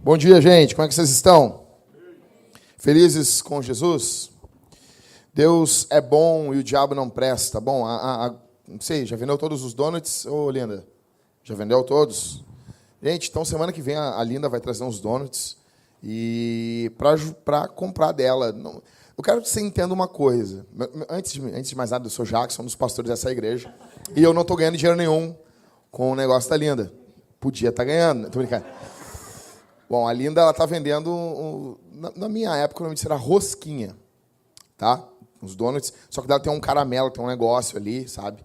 Bom dia, gente. Como é que vocês estão? Felizes com Jesus? Deus é bom e o diabo não presta. Bom, não sei, já vendeu todos os donuts, ô Linda? Já vendeu todos? Gente, então semana que vem a Linda vai trazer uns donuts e para comprar dela. Eu quero que você entenda uma coisa. Antes de mais nada, eu sou Jackson, um dos pastores dessa igreja, e eu não estou ganhando dinheiro nenhum com o negócio da Linda. Podia estar ganhando, né? Tô brincando. Bom, a Linda, ela está vendendo, na minha época, o nome disso era rosquinha, tá? Uns donuts, só que dela tem um caramelo, tem um negócio ali, sabe?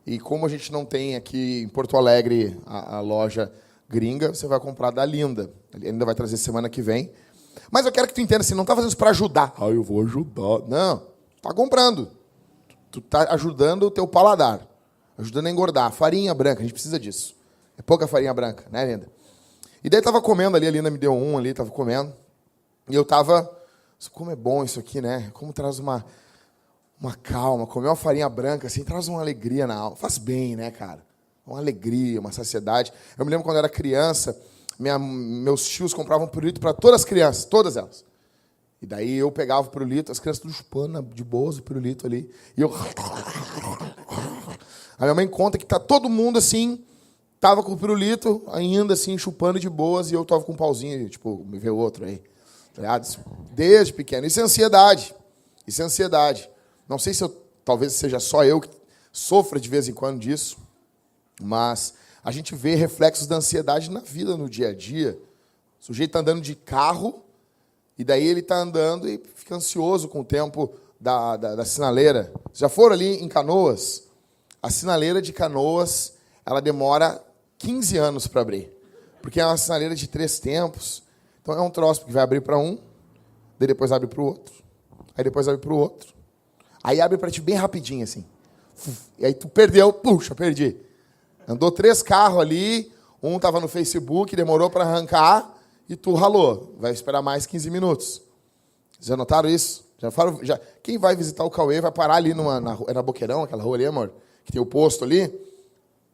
E como a gente não tem aqui em Porto Alegre a loja gringa, você vai comprar da Linda. A Linda vai trazer semana que vem. Mas eu quero que tu entenda, assim, não está fazendo isso para ajudar. Ah, eu vou ajudar. Não, tu está comprando. Tu está ajudando o teu paladar, ajudando a engordar. Farinha branca, a gente precisa disso. É pouca farinha branca, né, Linda? E daí tava comendo ali, a Linda me deu um ali, tava comendo. E eu tava, como é bom isso aqui, né? Como traz uma calma, comer uma farinha branca, assim, traz uma alegria na alma. Faz bem, né, cara? Uma alegria, uma saciedade. Eu me lembro quando eu era criança, meus tios compravam pirulito para todas as crianças, todas elas. E daí eu pegava o pirulito, as crianças tudo chupando de boas o pirulito ali. E eu... A minha mãe conta que tá todo mundo assim... Tava com o pirulito, ainda assim, chupando de boas, e eu tava com um pauzinho, tipo, me vê outro aí. Tá ligado? Desde pequeno. Isso é ansiedade. Isso é ansiedade. Não sei se talvez seja só eu que sofra de vez em quando disso, mas a gente vê reflexos da ansiedade na vida, no dia a dia. O sujeito tá andando de carro, e daí ele tá andando e fica ansioso com o tempo da sinaleira. Já foram ali em Canoas? A sinaleira de Canoas, ela demora 15 anos para abrir. Porque é uma sinaleira de 3 tempos. Então é um troço que vai abrir para um, daí depois abre para o outro, aí depois abre para o outro. Aí abre para ti bem rapidinho, assim. E aí tu perdeu, puxa, perdi. Andou 3 carros ali, um estava no Facebook, demorou para arrancar, e tu ralou. Vai esperar mais 15 minutos. Já notaram isso? Quem vai visitar o Cauê vai parar ali na Boqueirão, aquela rua ali, amor, que tem o posto ali.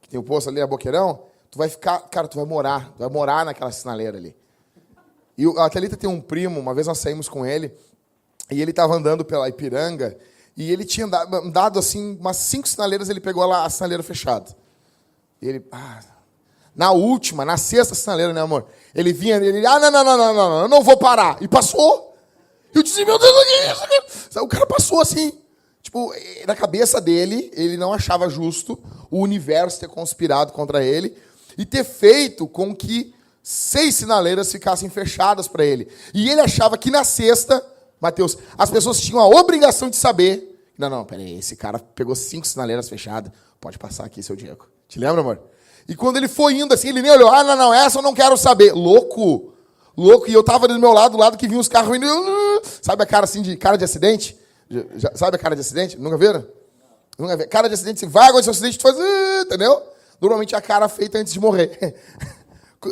Tem o posto ali, a Boqueirão, tu vai ficar... Cara, tu vai morar naquela sinaleira ali. E a Thalita tem um primo, uma vez nós saímos com ele, e ele estava andando pela Ipiranga, e ele tinha dado, assim, umas 5 sinaleiras, ele pegou lá a sinaleira fechada. E ele... na 6ª sinaleira, né, amor? Ele vinha, não, eu não vou parar. E passou. Eu disse, meu Deus, o que é isso? O cara passou assim... Tipo, na cabeça dele, ele não achava justo o universo ter conspirado contra ele e ter feito com que 6 sinaleiras ficassem fechadas para ele. E ele achava que na 6ª, Mateus, as pessoas tinham a obrigação de saber. Não, peraí, esse cara pegou 5 sinaleiras fechadas. Pode passar aqui, seu Diego. Te lembra, amor? E quando ele foi indo assim, ele nem olhou. Não, essa eu não quero saber. Louco. E eu tava ali do meu lado, do lado que vinham os carros indo. Sabe a cara assim, de cara de acidente? Sabe a cara de acidente? Nunca viram? Nunca viram. Cara de acidente, se vai acontecer um acidente, tu faz... Entendeu? Normalmente é a cara feita antes de morrer.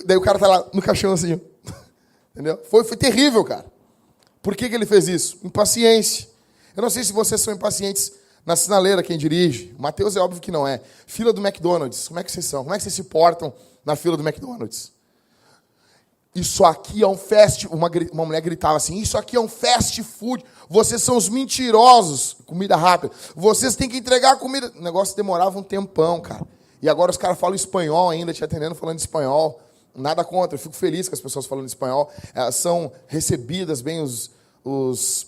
Daí o cara tá lá no caixão assim. Entendeu? Foi terrível, cara. Por que ele fez isso? Impaciência. Eu não sei se vocês são impacientes na sinaleira, quem dirige. O Mateus é óbvio que não é. Fila do McDonald's. Como é que vocês são? Como é que vocês se portam na fila do McDonald's? Isso aqui é um fast... Uma mulher gritava assim, isso aqui é um fast food. Vocês são os mentirosos. Comida rápida. Vocês têm que entregar a comida. O negócio demorava um tempão, cara. E agora os caras falam espanhol ainda, te atendendo falando espanhol. Nada contra, eu fico feliz com as pessoas falando espanhol. Elas são recebidas bem, os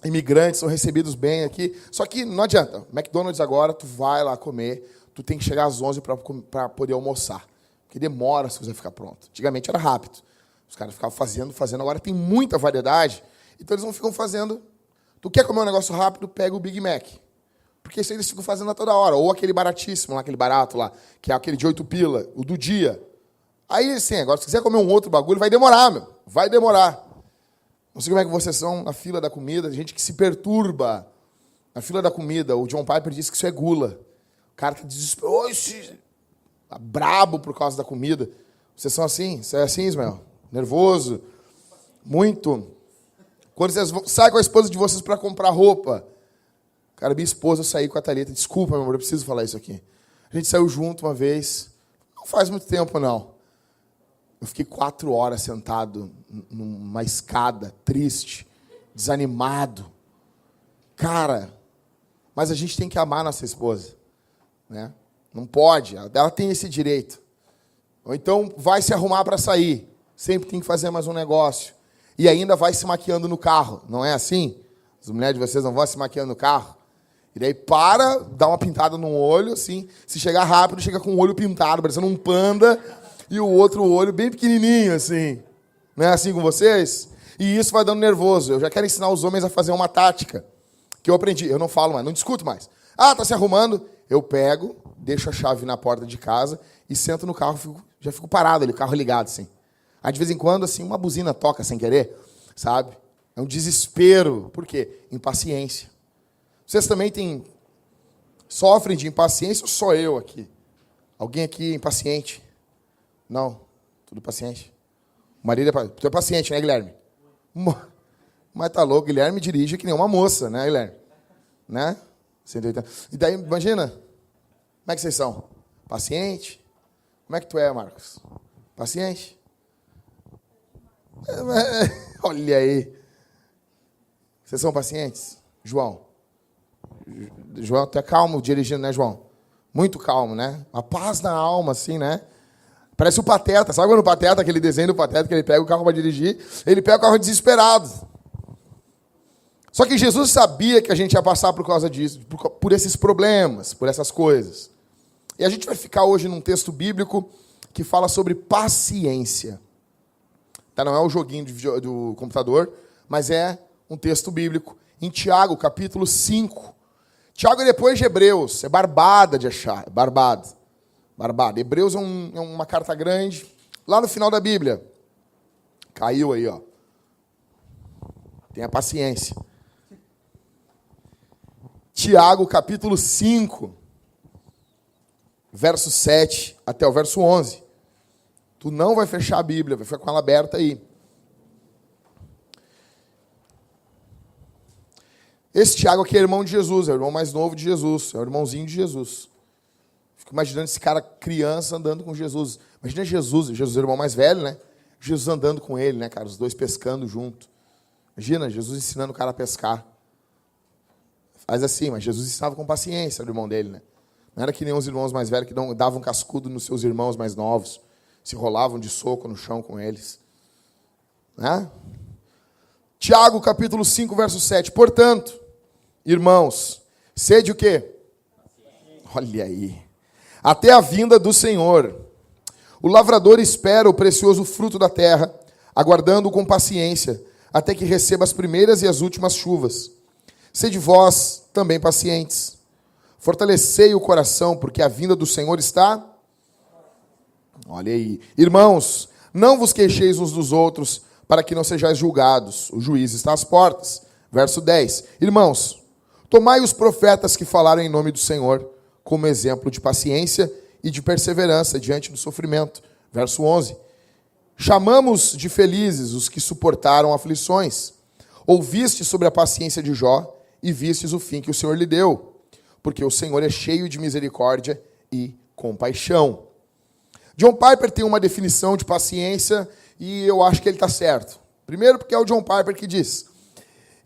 imigrantes são recebidos bem aqui. Só que não adianta. McDonald's agora, tu vai lá comer, tu tem que chegar às 11 para poder almoçar. Porque demora se você ficar pronto. Antigamente era rápido. Os caras ficavam fazendo. Agora tem muita variedade. Então eles não ficam fazendo. Tu quer comer um negócio rápido, pega o Big Mac. Porque isso eles ficam fazendo a toda hora. Ou aquele baratíssimo, lá, aquele barato lá, que é aquele de 8 pila, o do dia. Aí, assim, agora, se quiser comer um outro bagulho, vai demorar, meu. Vai demorar. Não sei como é que vocês são na fila da comida, gente que se perturba na fila da comida. O John Piper disse que isso é gula. O cara tá desesperado, tá brabo por causa da comida. Vocês são assim? Você é assim, Ismael? Nervoso? Muito. Quando vocês saem com a esposa de vocês para comprar roupa. Cara, minha esposa saiu com a Thalita. Desculpa, meu amor, eu preciso falar isso aqui. A gente saiu junto uma vez. Não faz muito tempo, não. Eu fiquei 4 horas sentado numa escada, triste, desanimado. Cara, mas a gente tem que amar nossa esposa, né? Não pode, ela tem esse direito. Ou então vai se arrumar para sair. Sempre tem que fazer mais um negócio. E ainda vai se maquiando no carro, não é assim? As mulheres de vocês não vão se maquiando no carro? E daí dá uma pintada no olho, assim. Se chegar rápido, chega com o olho pintado, parecendo um panda, e o outro olho bem pequenininho, assim. Não é assim com vocês? E isso vai dando nervoso. Eu já quero ensinar os homens a fazer uma tática que eu aprendi. Eu não falo mais, não discuto mais. Ah, tá se arrumando? Eu pego, deixo a chave na porta de casa e sento no carro, já fico parado ali, o carro ligado, assim. Aí, de vez em quando, assim, uma buzina toca sem querer, sabe? É um desespero. Por quê? Impaciência. Vocês também sofrem de impaciência ou só eu aqui? Alguém aqui impaciente? Não, tudo paciente. O marido tu é paciente, né, Guilherme? Mas tá louco, Guilherme dirige que nem uma moça, né, Guilherme? Né? 180. E daí, imagina, como é que vocês são? Paciente? Como é que tu é, Marcos? Paciente? Olha aí. Vocês são pacientes? João, tu é calmo dirigindo, né, João? Muito calmo, né? A paz na alma, assim, né? Parece o Pateta. Sabe quando o Pateta, aquele desenho do Pateta, que ele pega o carro para dirigir, ele pega o carro desesperado. Só que Jesus sabia que a gente ia passar por causa disso, por esses problemas, por essas coisas. E a gente vai ficar hoje num texto bíblico que fala sobre paciência. Tá? Não é o joguinho do computador, mas é um texto bíblico. Em Tiago, capítulo 5. Tiago é depois de Hebreus. É barbada de achar. É barbado. Hebreus é uma carta grande. Lá no final da Bíblia. Caiu aí, ó. Tenha paciência. Tiago, capítulo 5. Verso 7 até o verso 11. Tu não vai fechar a Bíblia, vai ficar com ela aberta aí. Esse Tiago aqui é irmão de Jesus, é o irmão mais novo de Jesus, é o irmãozinho de Jesus. Fico imaginando esse cara criança andando com Jesus. Imagina Jesus é o irmão mais velho, né? Jesus andando com ele, né, cara? Os dois pescando junto. Imagina, Jesus ensinando o cara a pescar. Faz assim, mas Jesus ensinava com paciência do irmão dele, né? Não era que nem os irmãos mais velhos que davam cascudo nos seus irmãos mais novos. Se rolavam de soco no chão com eles. Né? Tiago, capítulo 5, verso 7. Portanto, irmãos, sede o quê? Olha aí. Até a vinda do Senhor. O lavrador espera o precioso fruto da terra, aguardando com paciência, até que receba as primeiras e as últimas chuvas. Sede vós também pacientes. Fortalecei o coração, porque a vinda do Senhor está... Olha aí. Irmãos, não vos queixeis uns dos outros, para que não sejais julgados. O juiz está às portas. Verso 10. Irmãos, tomai os profetas que falaram em nome do Senhor, como exemplo de paciência e de perseverança diante do sofrimento. Verso 11. Chamamos de felizes os que suportaram aflições. Ouviste sobre a paciência de Jó e vistes o fim que o Senhor lhe deu, porque o Senhor é cheio de misericórdia e compaixão. John Piper tem uma definição de paciência e eu acho que ele está certo. Primeiro, porque é o John Piper que diz.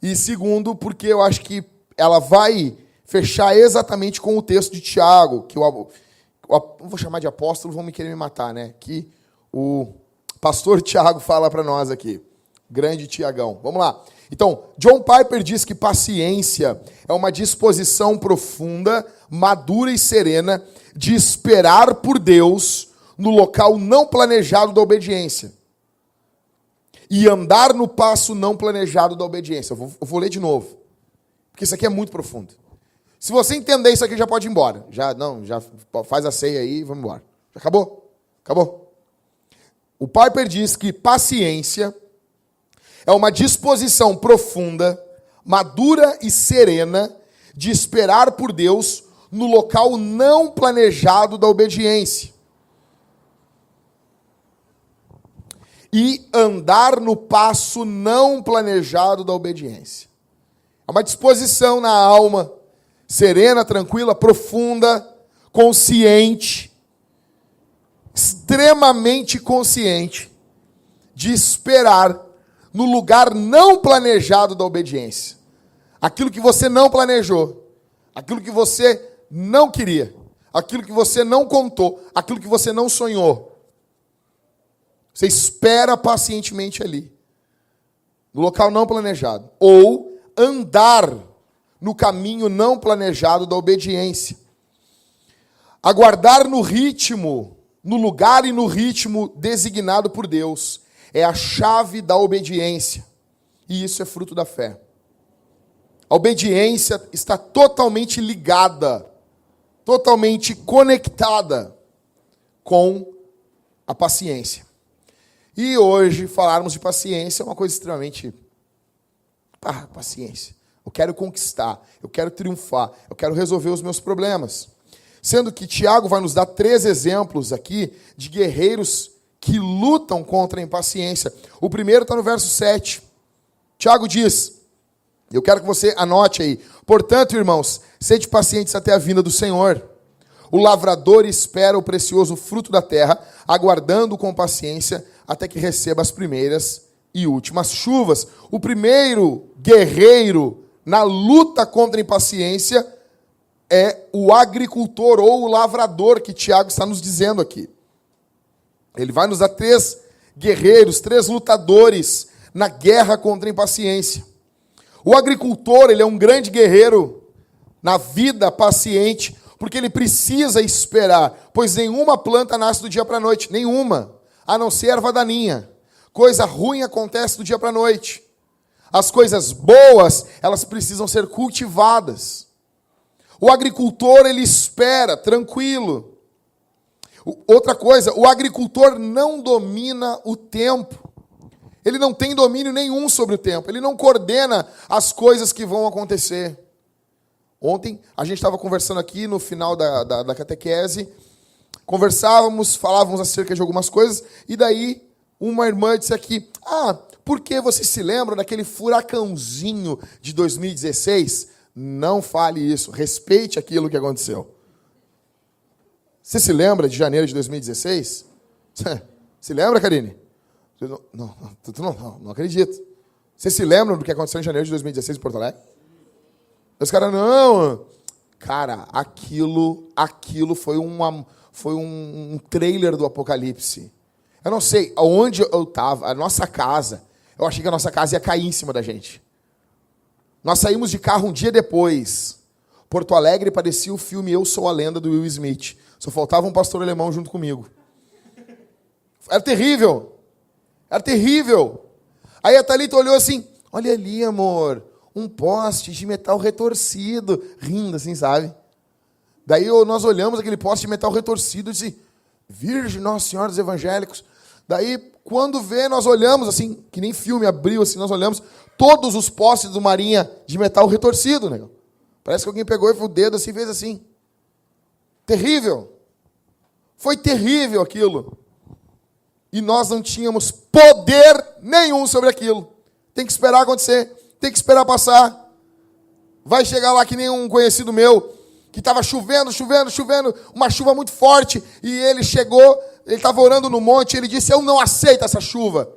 E segundo, porque eu acho que ela vai fechar exatamente com o texto de Tiago, que vou chamar de apóstolo, vão me querer me matar, né? Que o pastor Tiago fala para nós aqui. Grande Tiagão. Vamos lá. Então, John Piper diz que paciência é uma disposição profunda, madura e serena de esperar por Deus no local não planejado da obediência. E andar no passo não planejado da obediência. Eu vou ler de novo. Porque isso aqui é muito profundo. Se você entender isso aqui, já pode ir embora. Já faz a ceia aí e vamos embora. Já acabou? Acabou. O Piper diz que paciência é uma disposição profunda, madura e serena de esperar por Deus no local não planejado da obediência. E andar no passo não planejado da obediência. É uma disposição na alma, serena, tranquila, profunda, consciente, extremamente consciente, de esperar no lugar não planejado da obediência. Aquilo que você não planejou, aquilo que você não queria, aquilo que você não contou, aquilo que você não sonhou. Você espera pacientemente ali, no local não planejado. Ou andar no caminho não planejado da obediência. Aguardar no ritmo, no lugar e no ritmo designado por Deus, é a chave da obediência. E isso é fruto da fé. A obediência está totalmente ligada, totalmente conectada com a paciência. E hoje, falarmos de paciência é uma coisa extremamente... paciência. Eu quero conquistar, eu quero triunfar, eu quero resolver os meus problemas. Sendo que Tiago vai nos dar 3 exemplos aqui de guerreiros que lutam contra a impaciência. O primeiro está no verso 7. Tiago diz, eu quero que você anote aí, portanto, irmãos, sede pacientes até a vinda do Senhor. O lavrador espera o precioso fruto da terra, aguardando com paciência até que receba as primeiras e últimas chuvas. O primeiro guerreiro na luta contra a impaciência é o agricultor ou o lavrador, que Tiago está nos dizendo aqui. Ele vai nos dar 3 guerreiros, 3 lutadores na guerra contra a impaciência. O agricultor, ele é um grande guerreiro na vida paciente, porque ele precisa esperar, pois nenhuma planta nasce do dia para a noite, nenhuma, a não ser erva daninha. Coisa ruim acontece do dia para a noite. As coisas boas, elas precisam ser cultivadas. O agricultor, ele espera, tranquilo. Outra coisa, o agricultor não domina o tempo. Ele não tem domínio nenhum sobre o tempo. Ele não coordena as coisas que vão acontecer. Ontem, a gente estava conversando aqui no final da catequese. Conversávamos, falávamos acerca de algumas coisas. E daí, uma irmã disse aqui, por que você se lembra daquele furacãozinho de 2016? Não fale isso. Respeite aquilo que aconteceu. Você se lembra de janeiro de 2016? Se lembra, Karine? Não acredito. Você se lembra do que aconteceu em janeiro de 2016 em Porto Alegre? Os caras, não. Cara, aquilo foi um trailer do Apocalipse. Eu não sei aonde eu estava, a nossa casa. Eu achei que a nossa casa ia cair em cima da gente. Nós saímos de carro um dia depois. Porto Alegre parecia o filme Eu Sou a Lenda, do Will Smith. Só faltava um pastor alemão junto comigo. Era terrível. Era terrível. Aí a Thalita olhou assim, olha ali, amor, um poste de metal retorcido. Rindo assim, sabe? Daí nós olhamos aquele poste de metal retorcido e disse, Virgem Nossa Senhora dos Evangélicos. Daí, quando vê, nós olhamos assim, que nem filme abriu assim, nós olhamos todos os postes do Marinha de metal retorcido, né? Parece que alguém pegou o dedo assim e fez assim. Terrível. Foi terrível aquilo. E nós não tínhamos poder nenhum sobre aquilo. Tem que esperar acontecer. Tem que esperar passar. Vai chegar lá que nem um conhecido meu, que estava chovendo, uma chuva muito forte, e ele chegou ele estava orando no monte, ele disse, eu não aceito essa chuva.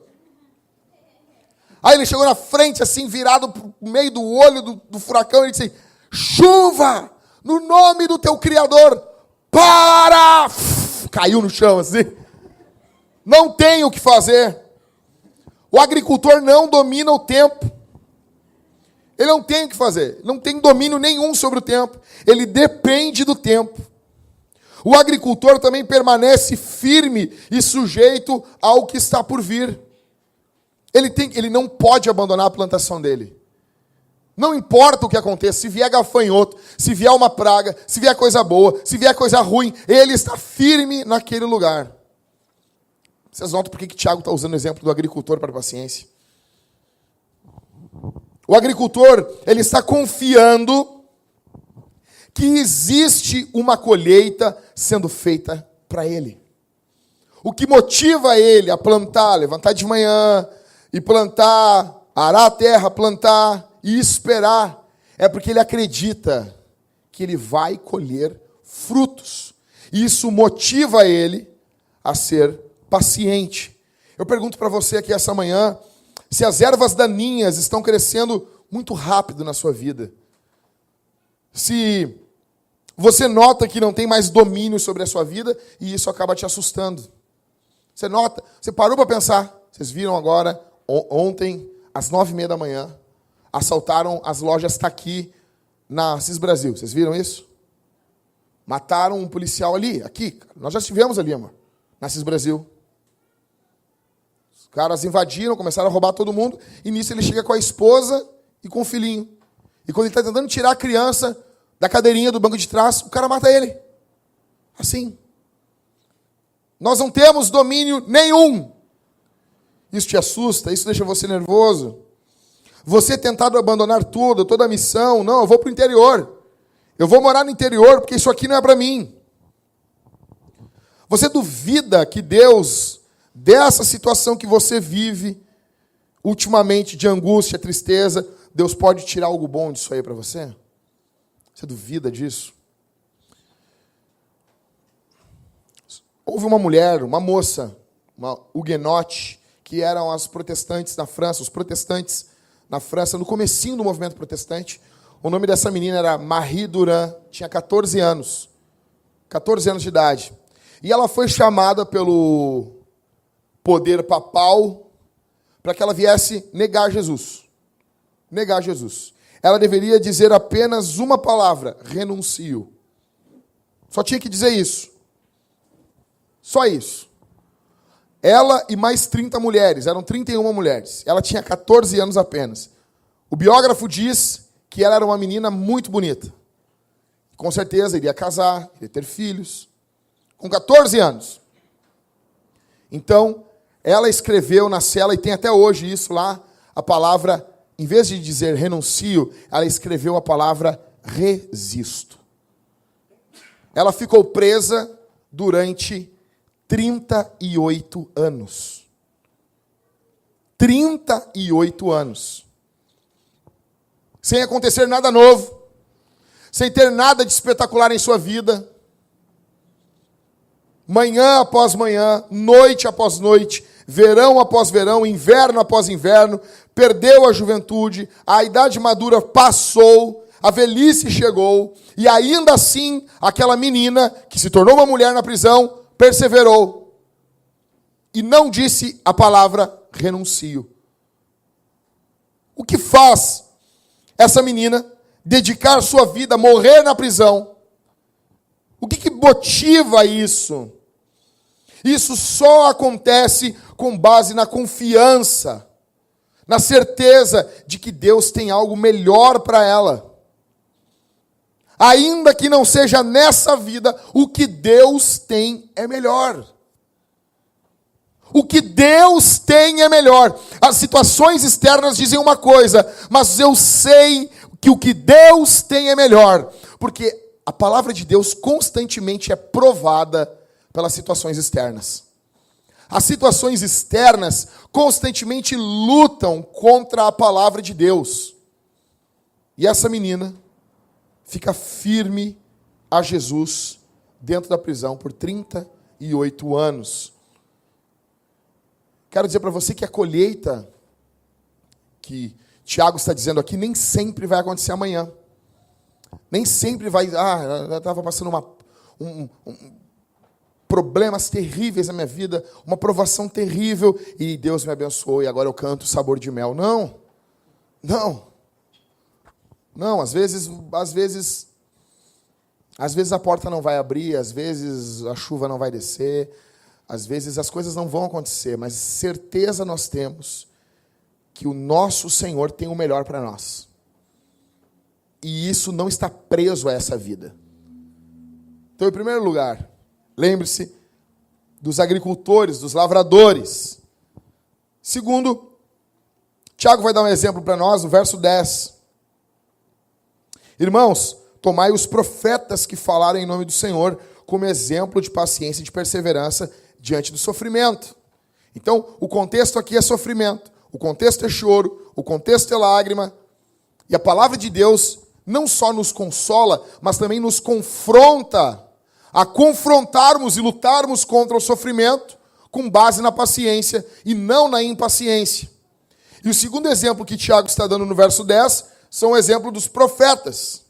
Aí ele chegou na frente, assim, virado para o meio do olho do furacão, e disse, chuva, no nome do teu Criador, para! Caiu no chão, assim. Não tem o que fazer. O agricultor não domina o tempo. Ele não tem o que fazer. Não tem domínio nenhum sobre o tempo. Ele depende do tempo. O agricultor também permanece firme e sujeito ao que está por vir. Ele não pode abandonar a plantação dele. Não importa o que aconteça, se vier gafanhoto, se vier uma praga, se vier coisa boa, se vier coisa ruim, ele está firme naquele lugar. Vocês notam por que Tiago está usando o exemplo do agricultor para a paciência? O agricultor, ele está confiando que existe uma colheita sendo feita para ele. O que motiva ele a plantar, levantar de manhã e plantar, arar a terra, plantar e esperar, é porque ele acredita que ele vai colher frutos. E isso motiva ele a ser paciente. Eu pergunto para você aqui essa manhã, se as ervas daninhas estão crescendo muito rápido na sua vida. Se você nota que não tem mais domínio sobre a sua vida e isso acaba te assustando. Você nota, você parou para pensar, vocês viram agora, ontem, às 9h30 da manhã, assaltaram as lojas Taqui na Assis Brasil. Vocês viram isso? Mataram um policial ali, aqui. Nós já estivemos ali, amor, na Assis Brasil. Os caras invadiram, começaram a roubar todo mundo, e nisso ele chega com a esposa e com o filhinho. E quando ele está tentando tirar a criança da cadeirinha do banco de trás, o cara mata ele. Assim. Nós não temos domínio nenhum. Isso te assusta, isso deixa você nervoso. Você tentado abandonar tudo, toda a missão. Não, eu vou para o interior. Eu vou morar no interior, porque isso aqui não é para mim. Você duvida que Deus, dessa situação que você vive, ultimamente de angústia, tristeza, Deus pode tirar algo bom disso aí para você? Você duvida disso? Houve uma mulher, uma moça, uma huguenote, que eram as protestantes na França, os protestantes na França, no comecinho do movimento protestante. O nome dessa menina era Marie Durand, tinha 14 anos. 14 anos de idade. E ela foi chamada pelo poder papal para que ela viesse negar Jesus. Negar Jesus. Ela deveria dizer apenas uma palavra: renuncio. Só tinha que dizer isso. Só isso. Ela e mais 30 mulheres, eram 31 mulheres. Ela tinha 14 anos apenas. O biógrafo diz que ela era uma menina muito bonita. Com certeza iria casar, iria ter filhos. Com 14 anos. Então, ela escreveu na cela, e tem até hoje isso lá, a palavra, em vez de dizer renuncio, ela escreveu a palavra resisto. Ela ficou presa durante 38 anos. 38 anos. Sem acontecer nada novo. Sem ter nada de espetacular em sua vida. Manhã após manhã, noite após noite, verão após verão, inverno após inverno, perdeu a juventude, a idade madura passou, a velhice chegou, e ainda assim, aquela menina, que se tornou uma mulher na prisão, perseverou e não disse a palavra renuncio. O que faz essa menina dedicar sua vida a morrer na prisão? O que motiva isso? Isso só acontece com base na confiança, na certeza de que Deus tem algo melhor para ela. Ainda que não seja nessa vida, o que Deus tem é melhor. O que Deus tem é melhor. As situações externas dizem uma coisa, mas eu sei que o que Deus tem é melhor. Porque a palavra de Deus constantemente é provada pelas situações externas. As situações externas constantemente lutam contra a palavra de Deus. E essa menina fica firme a Jesus dentro da prisão por 38 108 anos. Quero dizer para você que a colheita que Tiago está dizendo aqui nem sempre vai acontecer amanhã. Nem sempre vai... eu estava passando problemas terríveis na minha vida, uma provação terrível, e Deus me abençoou, e agora eu canto sabor de mel. Não. Às vezes a porta não vai abrir, às vezes a chuva não vai descer, às vezes as coisas não vão acontecer, mas certeza nós temos que o nosso Senhor tem o melhor para nós. E isso não está preso a essa vida. Então, em primeiro lugar, lembre-se dos agricultores, dos lavradores. Segundo, Tiago vai dar um exemplo para nós no verso 10. Irmãos, tomai os profetas que falaram em nome do Senhor como exemplo de paciência e de perseverança diante do sofrimento. Então, o contexto aqui é sofrimento, o contexto é choro, o contexto é lágrima. E a palavra de Deus não só nos consola, mas também nos confronta a confrontarmos e lutarmos contra o sofrimento com base na paciência e não na impaciência. E o segundo exemplo que Tiago está dando no verso 10 são o exemplo dos profetas.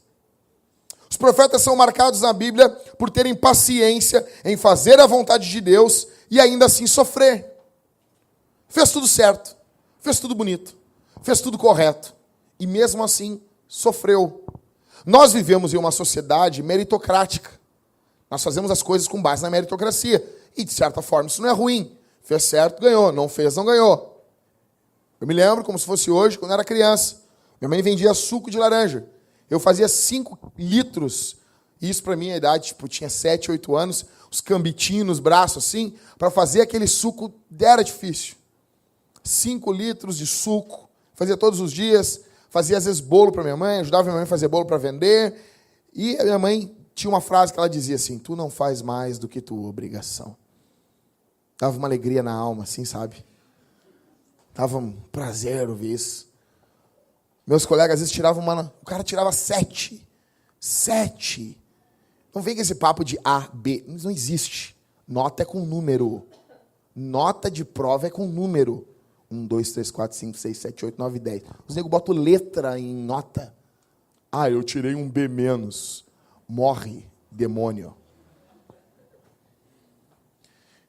Os profetas são marcados na Bíblia por terem paciência em fazer a vontade de Deus e ainda assim sofrer. Fez tudo certo, fez tudo bonito, fez tudo correto e mesmo assim sofreu. Nós vivemos em uma sociedade meritocrática. Nós fazemos as coisas com base na meritocracia. E, de certa forma, isso não é ruim. Fez certo, ganhou. Não fez, não ganhou. Eu me lembro, como se fosse hoje, quando eu era criança. Minha mãe vendia suco de laranja. Eu fazia 5 litros. Isso, para mim, a idade, tinha 7, 8 anos. Os cambitinhos nos braços, assim. Para fazer aquele suco, era difícil. 5 litros de suco. Fazia todos os dias. Fazia, às vezes, bolo para minha mãe. Ajudava minha mãe a fazer bolo para vender. E a minha mãe tinha uma frase que ela dizia assim: tu não faz mais do que tua obrigação. Dava uma alegria na alma, assim, sabe? Dava um prazer ouvir isso. Meus colegas, às vezes, tiravam o cara tirava 7. 7. Não vem com esse papo de A, B. Não existe. Nota é com número. Nota de prova é com número. 1, 2, 3, 4, 5, 6, 7, 8, 9, 10. Os negros botam letra em nota. Eu tirei um B-. Morre, demônio.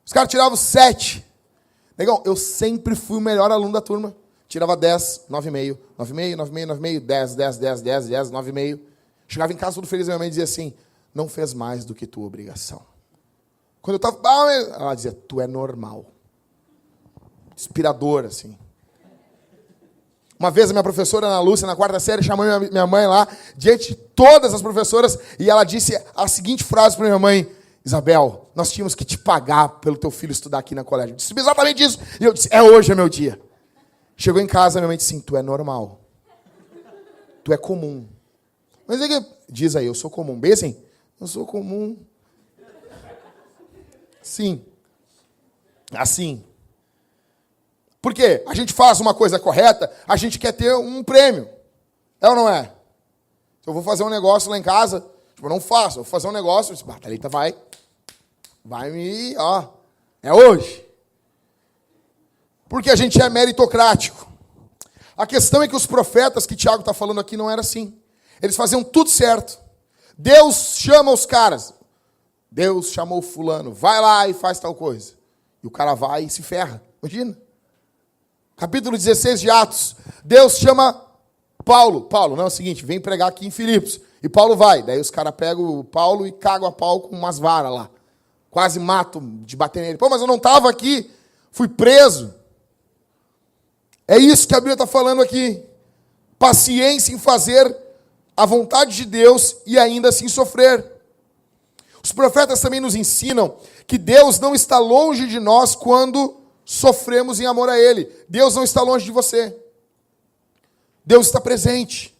Os caras tiravam 7. Negão, eu sempre fui o melhor aluno da turma. Tirava 10, 9,5, 9,5, 9,5, 9,5, 10, 10, 10, 10, 10, 9,5. Chegava em casa todo feliz, minha mãe dizia assim: não fez mais do que tua obrigação. Quando eu estava... ela dizia: tu é normal. Inspirador, assim. Uma vez a minha professora Ana Lúcia, na 4ª série, chamou minha mãe lá, diante de todas as professoras, e ela disse a seguinte frase para minha mãe: Isabel, nós tínhamos que te pagar pelo teu filho estudar aqui na colégio. Eu disse exatamente isso. E eu disse: hoje é meu dia. Chegou em casa, minha mãe disse: sim, tu é normal. Tu é comum. Mas ele diz aí: eu sou comum. Bem assim, eu sou comum. Sim. Assim. Por quê? A gente faz uma coisa correta, a gente quer ter um prêmio. É ou não é? Se eu vou fazer um negócio lá em casa, eu não faço. Eu vou fazer um negócio, a Thalita vai me... é hoje. Porque a gente é meritocrático. A questão é que os profetas que Tiago está falando aqui não era assim. Eles faziam tudo certo. Deus chama os caras. Deus chamou fulano. Vai lá e faz tal coisa. E o cara vai e se ferra. Imagina. Capítulo 16 de Atos. Deus chama Paulo. Paulo, não é o seguinte, vem pregar aqui em Filipos. E Paulo vai. Daí os caras pegam o Paulo e cagam a pau com umas varas lá. Quase matam de bater nele. Mas eu não estava aqui. Fui preso. É isso que a Bíblia está falando aqui. Paciência em fazer a vontade de Deus e ainda assim sofrer. Os profetas também nos ensinam que Deus não está longe de nós quando sofremos em amor a Ele. Deus não está longe de você. Deus está presente.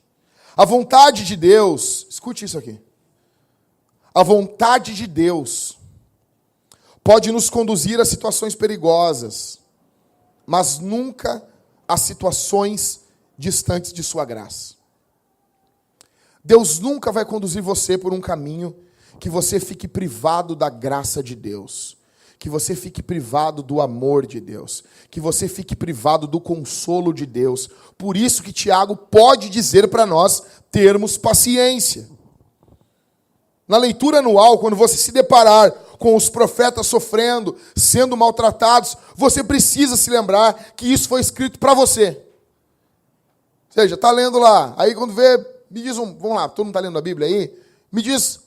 A vontade de Deus, escute isso aqui. A vontade de Deus pode nos conduzir a situações perigosas, mas nunca a situações distantes de sua graça. Deus nunca vai conduzir você por um caminho que você fique privado da graça de Deus. que você fique privado do amor de Deus, que você fique privado do consolo de Deus. Por isso que Tiago pode dizer para nós termos paciência. Na leitura anual, quando você se deparar com os profetas sofrendo, sendo maltratados, você precisa se lembrar que isso foi escrito para você. Ou seja, está lendo lá, aí quando vê, me diz vamos lá, todo mundo está lendo a Bíblia aí? Me diz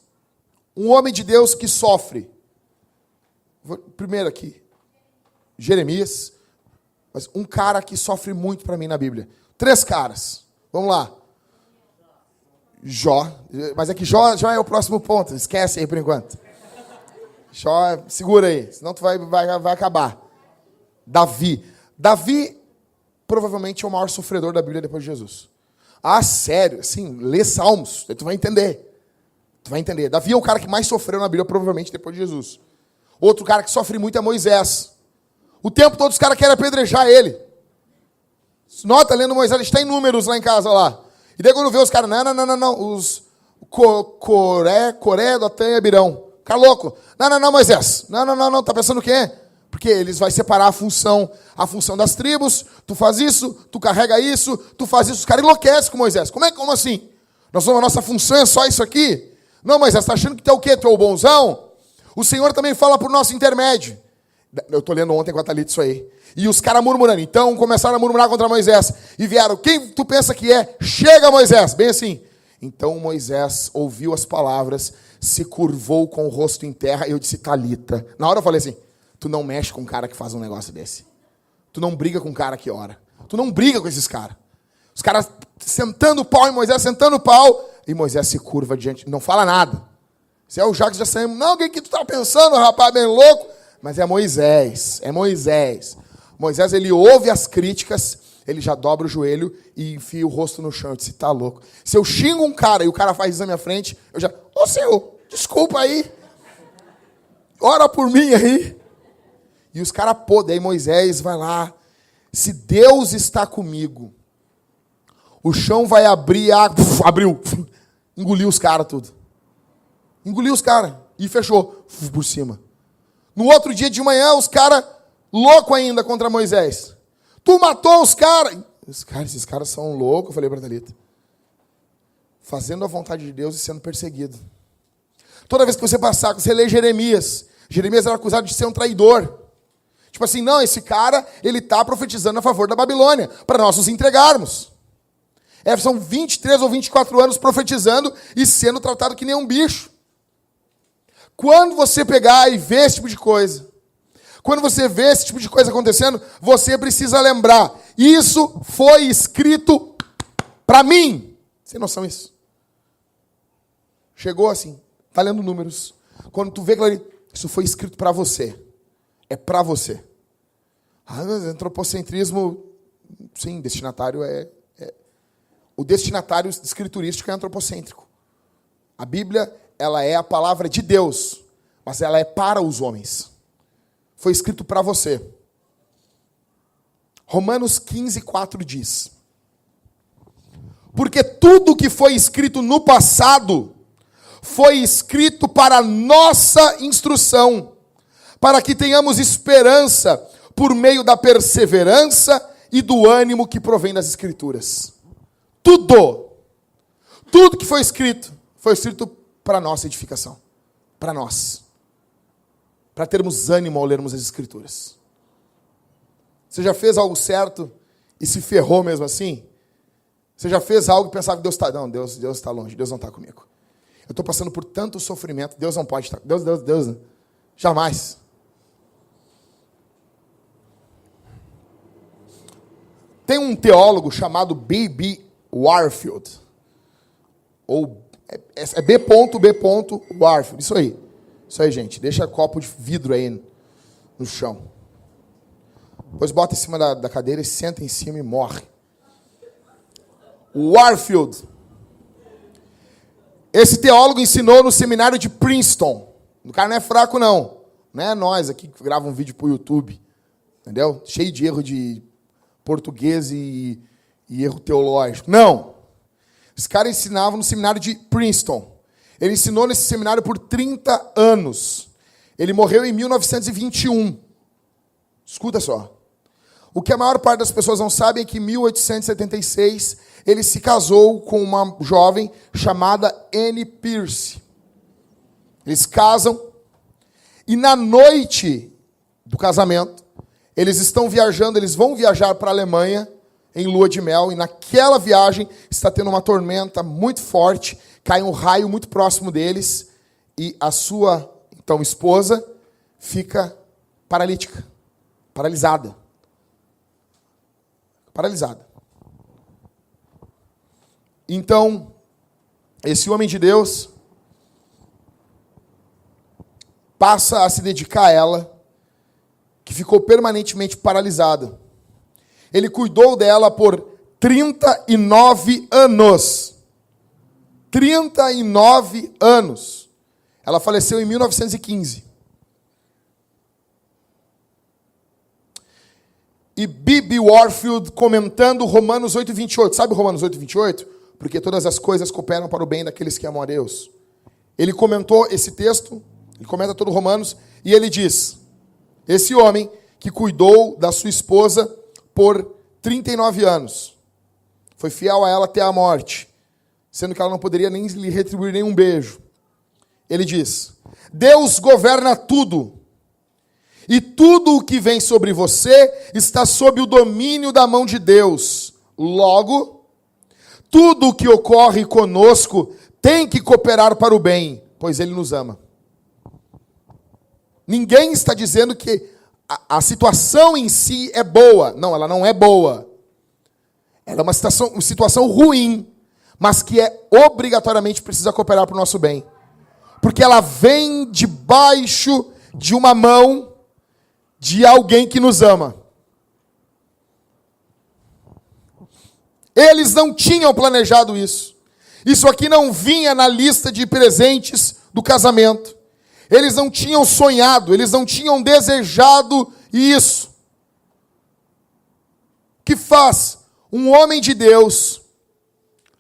um homem de Deus que sofre. Primeiro aqui, Jeremias, mas um cara que sofre muito para mim na Bíblia. 3 caras, vamos lá. Jó, mas é que Jó é o próximo ponto, esquece aí por enquanto. Jó, segura aí, senão tu vai acabar. Davi, provavelmente é o maior sofredor da Bíblia depois de Jesus. Ah, sério, assim, lê Salmos, aí tu vai entender. Davi é o cara que mais sofreu na Bíblia, provavelmente depois de Jesus. Outro cara que sofre muito é Moisés. O tempo todo os caras querem apedrejar ele. Nota, lendo Moisés, ele está em Números lá em casa, lá. E daí quando vê os caras, não, os Coré, Dotã e Abirão. Cara louco. Não, Moisés. Não, tá pensando o quê? Porque eles vão separar a função das tribos, tu faz isso, tu carrega isso, tu faz isso. Os caras enlouquecem com Moisés. Como assim? A nossa função é só isso aqui? Não, Moisés, tá achando que tu é o quê? Tu é o bonzão? O Senhor também fala por nosso intermédio. Eu estou lendo ontem com a Thalita isso aí. E os caras murmurando. Então começaram a murmurar contra Moisés. E vieram, quem tu pensa que é? Chega, Moisés. Bem assim. Então Moisés ouviu as palavras, se curvou com o rosto em terra. E eu disse, Thalita. Na hora eu falei assim, tu não mexe com um cara que faz um negócio desse. Tu não briga com um cara que ora. Tu não briga com esses caras. Os caras sentando o pau em Moisés, sentando o pau. E Moisés se curva diante, não fala nada. Se é o Jacques já saímos. Não, o que tu tá pensando, rapaz, bem louco? Mas é Moisés. Moisés, ele ouve as críticas, ele já dobra o joelho e enfia o rosto no chão. Eu disse, tá louco. Se eu xingo um cara e o cara faz isso na minha frente, eu já, ô Senhor, desculpa aí. Ora por mim aí. E os caras, daí Moisés vai lá. Se Deus está comigo, o chão vai abrir, abriu. Engoliu os caras tudo. Engoliu os caras e fechou por cima. No outro dia de manhã, os caras, loucos ainda contra Moisés. Tu matou os caras. Esses caras são loucos, eu falei para a Thalita. Fazendo a vontade de Deus e sendo perseguido. Toda vez que você passar, você lê Jeremias. Jeremias era acusado de ser um traidor. Tipo assim, não, esse cara, ele está profetizando a favor da Babilônia, para nós nos entregarmos. São 23 ou 24 anos profetizando e sendo tratado que nem um bicho. Quando você pegar e ver esse tipo de coisa, quando você vê esse tipo de coisa acontecendo, você precisa lembrar, isso foi escrito para mim. Sem noção isso. Chegou assim, tá lendo Números. Quando tu vê aquilo ali, isso foi escrito para você. É para você. Antropocentrismo, sim, destinatário o destinatário escriturístico é antropocêntrico. A Bíblia, ela é a palavra de Deus, mas ela é para os homens. Foi escrito para você. Romanos 15:4 diz: porque tudo que foi escrito no passado foi escrito para nossa instrução, para que tenhamos esperança por meio da perseverança e do ânimo que provém das Escrituras. Tudo que foi escrito para nossa edificação, para nós, para termos ânimo ao lermos as Escrituras. Você já fez algo certo e se ferrou mesmo assim? Você já fez algo e pensava que Deus está... Não, Deus está longe, Deus não está comigo. Eu estou passando por tanto sofrimento, Deus não pode estar... Deus, jamais. Tem um teólogo chamado B.B. Warfield, ou é B.B. Warfield, isso aí, gente, deixa copo de vidro aí no chão, depois bota em cima da cadeira e senta em cima e morre. Warfield, esse teólogo ensinou no seminário de Princeton. O cara não é fraco não é nós aqui que grava um vídeo pro YouTube, entendeu? Cheio de erro de português e erro teológico. Não. Esse cara ensinava no seminário de Princeton. Ele ensinou nesse seminário por 30 anos. Ele morreu em 1921. Escuta só. O que a maior parte das pessoas não sabem é que em 1876 ele se casou com uma jovem chamada Anne Pierce. Eles casam e na noite do casamento, eles estão viajando, eles vão viajar para a Alemanha em lua de mel, e naquela viagem está tendo uma tormenta muito forte, cai um raio muito próximo deles, e a sua, então, esposa fica paralítica, paralisada. Então, esse homem de Deus passa a se dedicar a ela, que ficou permanentemente paralisada. Ele cuidou dela por 39 anos. 39 anos. Ela faleceu em 1915. E Bibi Warfield comentando Romanos 8:28. Sabe Romanos 8:28? Porque todas as coisas cooperam para o bem daqueles que amam a Deus. Ele comentou esse texto, ele comenta todo Romanos, e ele diz: esse homem que cuidou da sua esposa por 39 anos, foi fiel a ela até a morte, sendo que ela não poderia nem lhe retribuir nenhum beijo. Ele diz: Deus governa tudo, e tudo o que vem sobre você está sob o domínio da mão de Deus. Logo, tudo o que ocorre conosco tem que cooperar para o bem, pois Ele nos ama. Ninguém está dizendo que a situação em si é boa. Não, ela não é boa. Ela é uma situação ruim, mas que obrigatoriamente precisa cooperar para o nosso bem. Porque ela vem debaixo de uma mão de alguém que nos ama. Eles não tinham planejado isso. Isso aqui não vinha na lista de presentes do casamento. Eles não tinham sonhado, eles não tinham desejado isso. Que faz um homem de Deus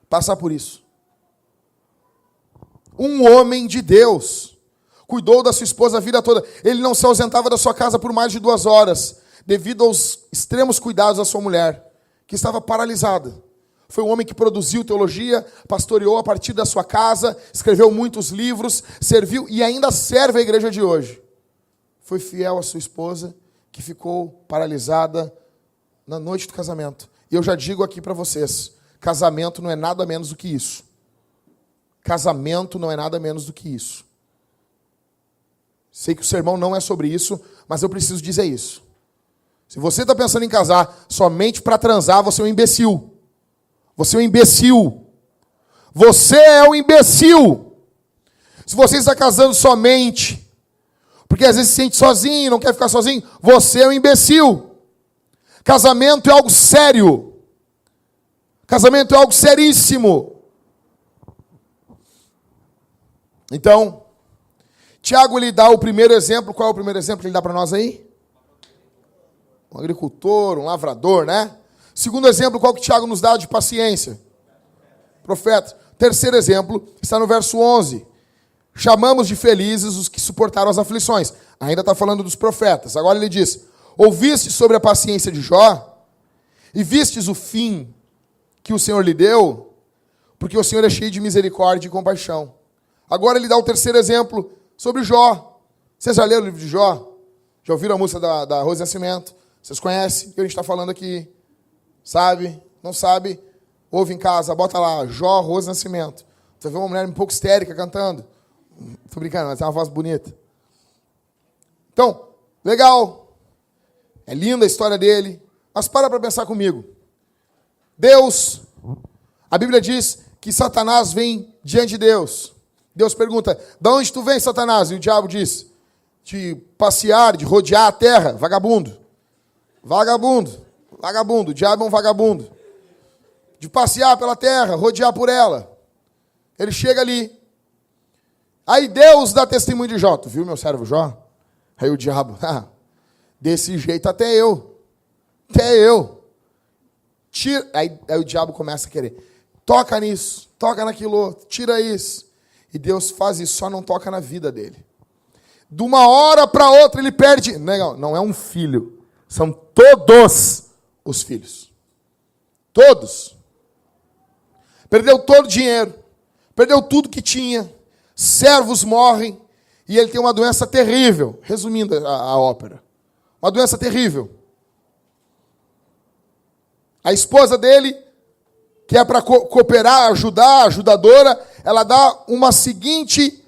passar por isso? Um homem de Deus cuidou da sua esposa a vida toda. Ele não se ausentava da sua casa por mais de 2 horas, devido aos extremos cuidados da sua mulher, que estava paralisada. Foi um homem que produziu teologia, pastoreou a partir da sua casa, escreveu muitos livros, serviu e ainda serve a igreja de hoje. Foi fiel à sua esposa, que ficou paralisada na noite do casamento. E eu já digo aqui para vocês, casamento não é nada menos do que isso. Casamento não é nada menos do que isso. Sei que o sermão não é sobre isso, mas eu preciso dizer isso. Se você está pensando em casar somente para transar, você é um imbecil. Você é um imbecil. Você é um imbecil. Se você está casando somente porque às vezes se sente sozinho, não quer ficar sozinho, você é um imbecil. Casamento é algo sério. Casamento é algo seríssimo. Então, Tiago, ele dá o primeiro exemplo. Qual é o primeiro exemplo que ele dá para nós aí? Um agricultor, um lavrador, né? Segundo exemplo, qual que Tiago nos dá de paciência? Profeta. Terceiro exemplo, está no verso 11. Chamamos de felizes os que suportaram as aflições. Ainda está falando dos profetas. Agora ele diz: ouviste sobre a paciência de Jó? E vistes o fim que o Senhor lhe deu? Porque o Senhor é cheio de misericórdia e compaixão. Agora ele dá o terceiro exemplo sobre Jó. Vocês já leram o livro de Jó? Já ouviram a música da Rose Nascimento? Vocês conhecem o que a gente está falando aqui? Sabe? Não sabe? Ouve em casa, bota lá, Jó, Rose Nascimento. Você vê uma mulher um pouco histérica cantando. Tô brincando, mas tem uma voz bonita. Então, legal. É linda a história dele. Mas para pensar comigo. Deus, a Bíblia diz que Satanás vem diante de Deus. Deus pergunta: de onde tu vem, Satanás? E o diabo diz: de passear, de rodear a terra, vagabundo. Vagabundo. Vagabundo, o diabo é um vagabundo. De passear pela terra, rodear por ela. Ele chega ali. Aí Deus dá testemunho de Jó. Tu viu meu servo Jó? Aí o diabo: desse jeito até eu. Até eu. Tira. Aí o diabo começa a querer. Toca nisso, toca naquilo outro, tira isso. E Deus faz isso, só não toca na vida dele. De uma hora para outra ele perde. Não é um filho. São todos os filhos. Todos. Perdeu todo o dinheiro. Perdeu tudo que tinha. Servos morrem. E ele tem uma doença terrível. Resumindo a ópera. Uma doença terrível. A esposa dele, que é para cooperar, ajudar, ajudadora, ela dá uma seguinte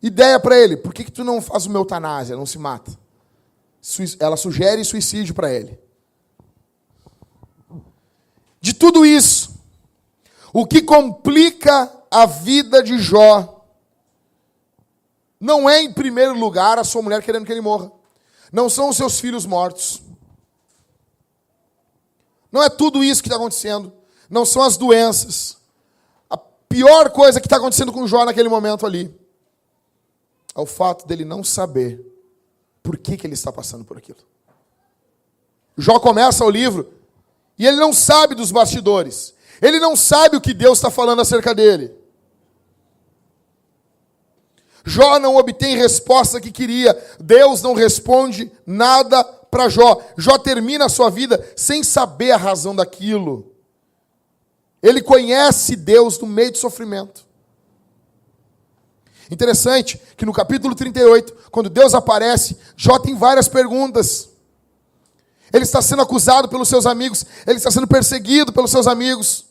ideia para ele. Por que tu não faz uma eutanásia, não se mata? Ela sugere suicídio para ele. De tudo isso, o que complica a vida de Jó não é, em primeiro lugar, a sua mulher querendo que ele morra. Não são os seus filhos mortos. Não é tudo isso que está acontecendo. Não são as doenças. A pior coisa que está acontecendo com Jó naquele momento ali é o fato dele não saber por que ele está passando por aquilo. Jó começa o livro e ele não sabe dos bastidores. Ele não sabe o que Deus está falando acerca dele. Jó não obtém resposta que queria. Deus não responde nada para Jó. Jó termina a sua vida sem saber a razão daquilo. Ele conhece Deus no meio do sofrimento. Interessante que no capítulo 38, quando Deus aparece, Jó tem várias perguntas. Ele está sendo acusado pelos seus amigos, ele está sendo perseguido pelos seus amigos.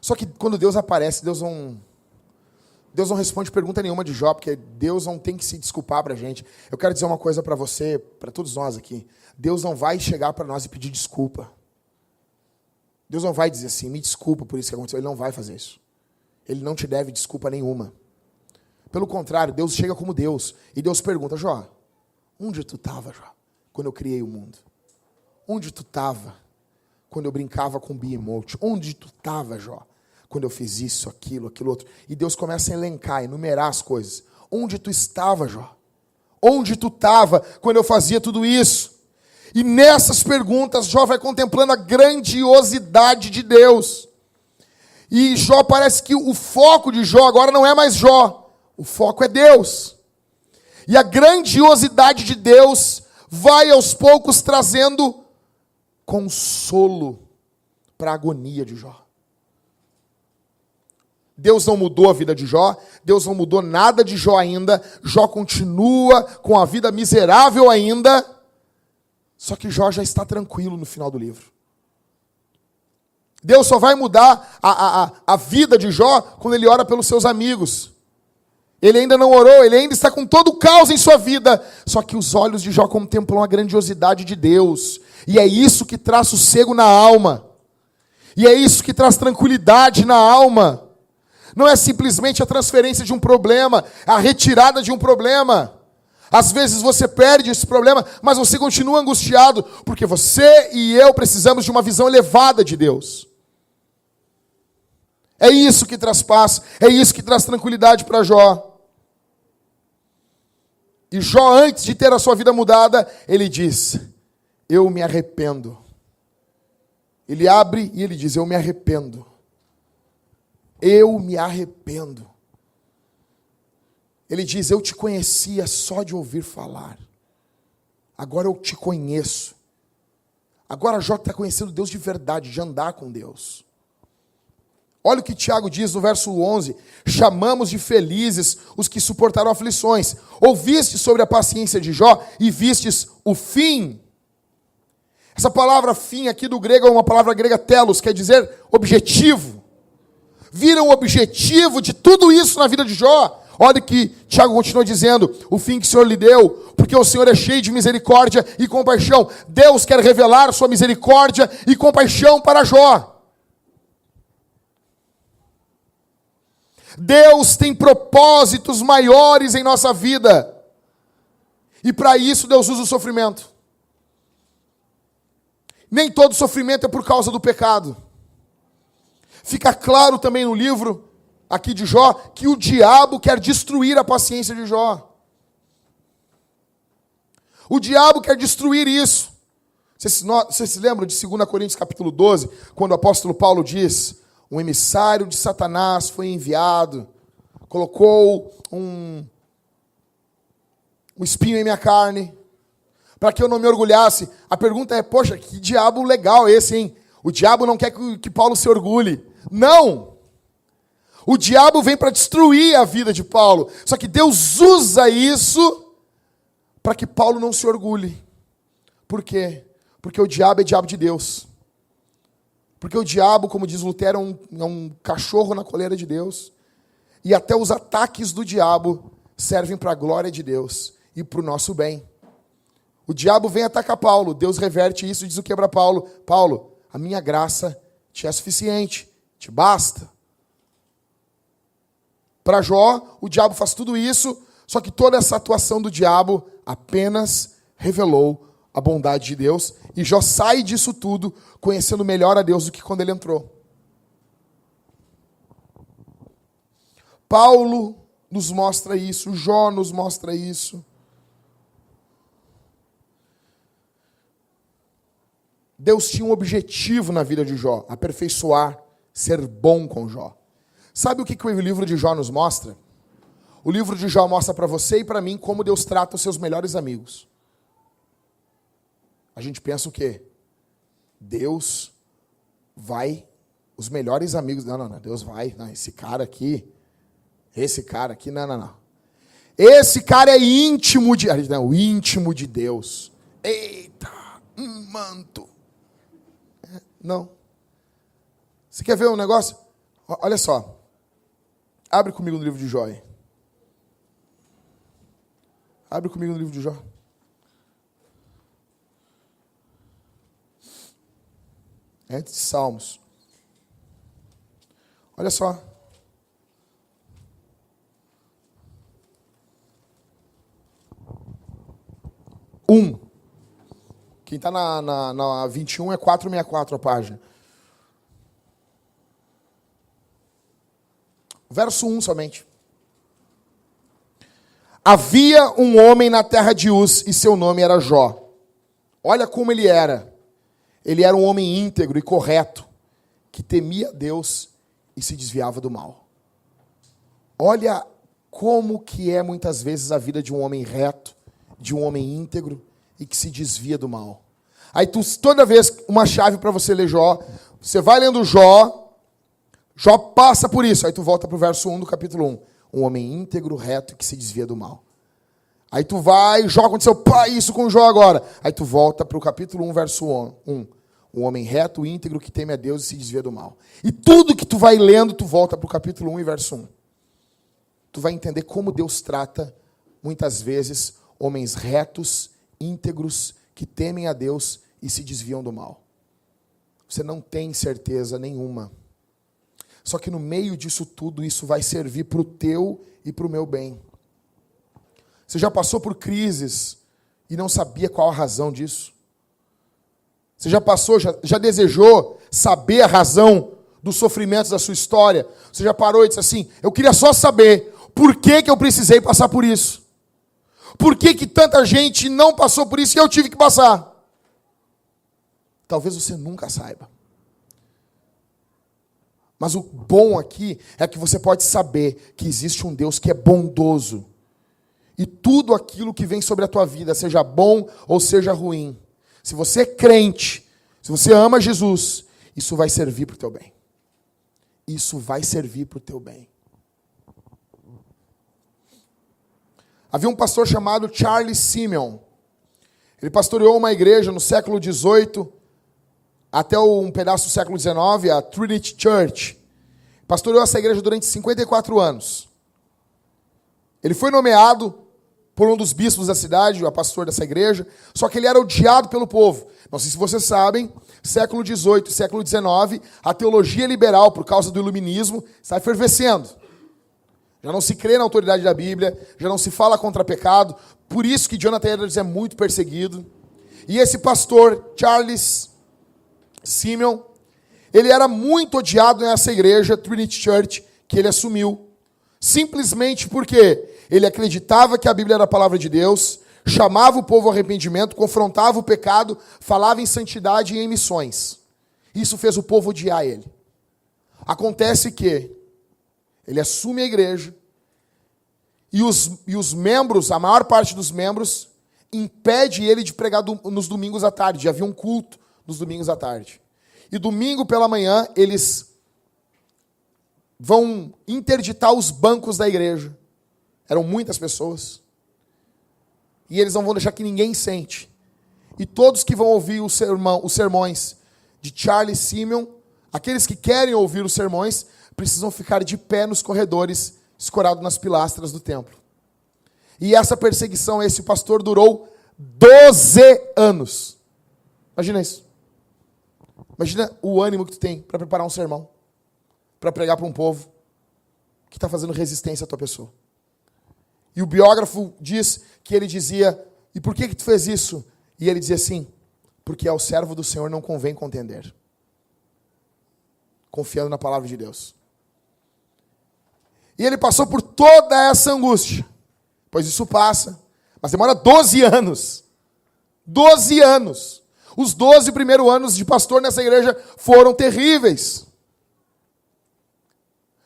Só que quando Deus aparece, Deus não responde pergunta nenhuma de Jó, porque Deus não tem que se desculpar para a gente. Eu quero dizer uma coisa para você, para todos nós aqui. Deus não vai chegar para nós e pedir desculpa. Deus não vai dizer assim, me desculpa por isso que aconteceu. Ele não vai fazer isso. Ele não te deve desculpa nenhuma. Pelo contrário, Deus chega como Deus. E Deus pergunta, Jó, onde tu estava, Jó, quando eu criei o mundo? Onde tu estava quando eu brincava com o Behemoth? Onde tu estava, Jó, quando eu fiz isso, aquilo outro? E Deus começa a elencar, enumerar as coisas. Onde tu estava, Jó? Onde tu estava quando eu fazia tudo isso? E nessas perguntas, Jó vai contemplando a grandiosidade de Deus. E Jó parece que o foco de Jó agora não é mais Jó. O foco é Deus. E a grandiosidade de Deus vai aos poucos trazendo consolo para a agonia de Jó. Deus não mudou a vida de Jó, Deus não mudou nada de Jó ainda, Jó continua com a vida miserável ainda, só que Jó já está tranquilo no final do livro. Deus só vai mudar a vida de Jó quando ele ora pelos seus amigos. Ele ainda não orou, ele ainda está com todo o caos em sua vida, só que os olhos de Jó contemplam a grandiosidade de Deus, e é isso que traz sossego na alma, e é isso que traz tranquilidade na alma. Não é simplesmente a transferência de um problema, a retirada de um problema. Às vezes você perde esse problema, mas você continua angustiado, porque você e eu precisamos de uma visão elevada de Deus. É isso que traz paz, é isso que traz tranquilidade para Jó. E Jó, antes de ter a sua vida mudada, ele diz, eu me arrependo. Ele abre e ele diz, eu me arrependo. Eu me arrependo. Ele diz, eu te conhecia só de ouvir falar. Agora eu te conheço. Agora Jó está conhecendo Deus de verdade, de andar com Deus. Olha o que Tiago diz no verso 11. Chamamos de felizes os que suportaram aflições. Ouvistes sobre a paciência de Jó e vistes o fim. Essa palavra fim aqui do grego é uma palavra grega telos, quer dizer objetivo. Viram o objetivo de tudo isso na vida de Jó? Olha que Tiago continua dizendo, o fim que o Senhor lhe deu, porque o Senhor é cheio de misericórdia e compaixão. Deus quer revelar sua misericórdia e compaixão para Jó. Deus tem propósitos maiores em nossa vida. E para isso Deus usa o sofrimento. Nem todo sofrimento é por causa do pecado. Fica claro também no livro aqui de Jó, que o diabo quer destruir a paciência de Jó. O diabo quer destruir isso. Vocês se lembram de 2 Coríntios capítulo 12, quando o apóstolo Paulo diz: um emissário de Satanás foi enviado, colocou um espinho em minha carne, para que eu não me orgulhasse. A pergunta é, poxa, que diabo legal esse, hein? O diabo não quer que Paulo se orgulhe. Não! O diabo vem para destruir a vida de Paulo. Só que Deus usa isso para que Paulo não se orgulhe. Por quê? Porque o diabo é diabo de Deus. Porque o diabo, como diz Lutero, é um cachorro na coleira de Deus. E até os ataques do diabo servem para a glória de Deus e para o nosso bem. O diabo vem atacar Paulo. Deus reverte isso e diz o que para Paulo? Paulo, a minha graça te é suficiente, te basta. Para Jó, o diabo faz tudo isso, só que toda essa atuação do diabo apenas revelou a bondade de Deus, e Jó sai disso tudo conhecendo melhor a Deus do que quando ele entrou. Paulo nos mostra isso, Jó nos mostra isso. Deus tinha um objetivo na vida de Jó, aperfeiçoar, ser bom com Jó. Sabe o que o livro de Jó nos mostra? O livro de Jó mostra para você e para mim como Deus trata os seus melhores amigos. A gente pensa o quê? Deus vai, os melhores amigos, não, Deus vai, não, esse cara aqui, não. Esse cara é íntimo o íntimo de Deus. Eita, um manto. Não. Você quer ver um negócio? Olha só. Abre comigo no livro de Jó. Abre comigo no livro de Jó. Antes de Salmos. Olha só. Quem está na 21 é 464 a página. Verso 1 somente. Havia um homem na terra de Uz e seu nome era Jó. Olha como ele era. Ele era um homem íntegro e correto, que temia Deus e se desviava do mal. Olha como que é muitas vezes a vida de um homem reto, de um homem íntegro e que se desvia do mal. Aí toda vez, uma chave para você ler Jó, você vai lendo Jó passa por isso. Aí tu volta para o verso 1 do capítulo 1. Um homem íntegro, reto e que se desvia do mal. Aí tu vai, Jó aconteceu, isso com Jó agora. Aí tu volta para o capítulo 1, verso 1. Um homem reto, íntegro, que teme a Deus e se desvia do mal. E tudo que tu vai lendo, tu volta para o capítulo 1 e verso 1. Tu vai entender como Deus trata, muitas vezes, homens retos, íntegros, que temem a Deus e se desviam do mal. Você não tem certeza nenhuma. Só que no meio disso tudo, isso vai servir para o teu e para o meu bem. Você já passou por crises e não sabia qual a razão disso? Você já passou, já desejou saber a razão dos sofrimentos da sua história? Você já parou e disse assim, eu queria só saber por que eu precisei passar por isso? Por que tanta gente não passou por isso e eu tive que passar? Talvez você nunca saiba. Mas o bom aqui é que você pode saber que existe um Deus que é bondoso. E tudo aquilo que vem sobre a tua vida, seja bom ou seja ruim, se você é crente, se você ama Jesus, isso vai servir para o teu bem. Isso vai servir para o teu bem. Havia um pastor chamado Charles Simeon. Ele pastoreou uma igreja no século XVIII, até um pedaço do século XIX, a Trinity Church. Pastoreou essa igreja durante 54 anos. Ele foi nomeado por um dos bispos da cidade, o pastor dessa igreja, só que ele era odiado pelo povo. Não sei se vocês sabem, século XVIII, século XIX, a teologia liberal, por causa do iluminismo, está efervescendo. Já não se crê na autoridade da Bíblia, já não se fala contra pecado, por isso que Jonathan Edwards é muito perseguido. E esse pastor, Charles Simeon, ele era muito odiado nessa igreja, Trinity Church, que ele assumiu. Simplesmente porque ele acreditava que a Bíblia era a palavra de Deus, chamava o povo ao arrependimento, confrontava o pecado, falava em santidade e em missões. Isso fez o povo odiar ele. Acontece que ele assume a igreja e os membros, a maior parte dos membros, impede ele de pregar nos domingos à tarde. Havia um culto nos domingos à tarde. E domingo pela manhã, eles vão interditar os bancos da igreja. Eram muitas pessoas. E eles não vão deixar que ninguém sente. E todos que vão ouvir os sermões de Charles Simeon, aqueles que querem ouvir os sermões, precisam ficar de pé nos corredores, escorado nas pilastras do templo. E essa perseguição, esse pastor durou 12 anos. Imagina isso. Imagina o ânimo que tu tem para preparar um sermão, para pregar para um povo que está fazendo resistência à tua pessoa. E o biógrafo diz que ele dizia, e por que tu fez isso? E ele dizia assim, porque ao servo do Senhor não convém contender. Confiando na palavra de Deus. E ele passou por toda essa angústia. Pois isso passa. Mas demora 12 anos. 12 anos. Os 12 primeiros anos de pastor nessa igreja foram terríveis.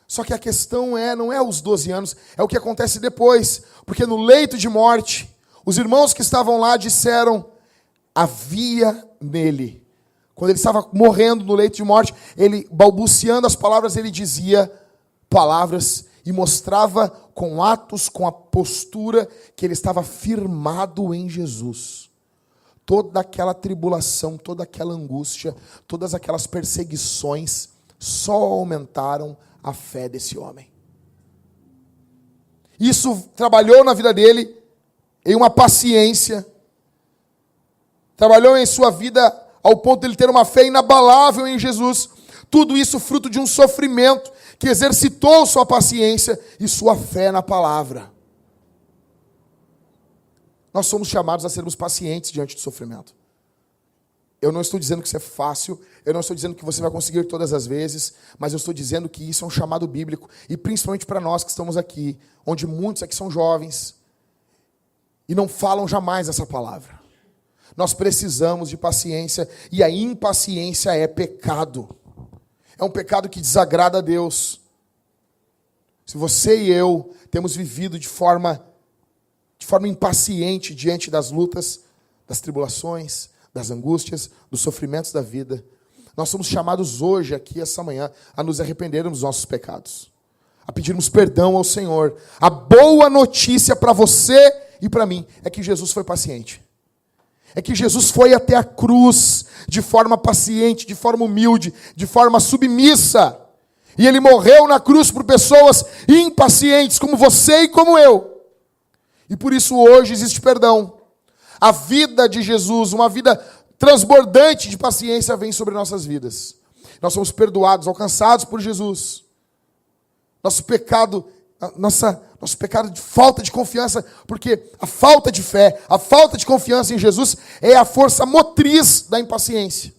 Só que a questão não é os 12 anos, é o que acontece depois. Porque no leito de morte, os irmãos que estavam lá disseram, havia nele. Quando ele estava morrendo no leito de morte, ele, balbuciando as palavras, ele dizia palavras e mostrava com atos, com a postura, que ele estava firmado em Jesus. Toda aquela tribulação, toda aquela angústia, todas aquelas perseguições só aumentaram a fé desse homem. Isso trabalhou na vida dele em uma paciência, trabalhou em sua vida ao ponto de ele ter uma fé inabalável em Jesus. Tudo isso fruto de um sofrimento que exercitou sua paciência e sua fé na palavra. Nós somos chamados a sermos pacientes diante do sofrimento. Eu não estou dizendo que isso é fácil, eu não estou dizendo que você vai conseguir todas as vezes, mas eu estou dizendo que isso é um chamado bíblico, e principalmente para nós que estamos aqui, onde muitos aqui são jovens, e não falam jamais essa palavra. Nós precisamos de paciência, e a impaciência é pecado. É um pecado que desagrada a Deus. Se você e eu temos vivido de forma impaciente diante das lutas, das tribulações, das angústias, dos sofrimentos da vida, nós somos chamados hoje, aqui, essa manhã, a nos arrependermos dos nossos pecados, a pedirmos perdão ao Senhor. A boa notícia para você e para mim é que Jesus foi paciente. É que Jesus foi até a cruz de forma paciente, de forma humilde, de forma submissa. E ele morreu na cruz por pessoas impacientes, como você e como eu. E por isso hoje existe perdão. A vida de Jesus, uma vida transbordante de paciência, vem sobre nossas vidas. Nós somos perdoados, alcançados por Jesus. Nosso pecado de falta de confiança, porque a falta de fé, a falta de confiança em Jesus é a força motriz da impaciência.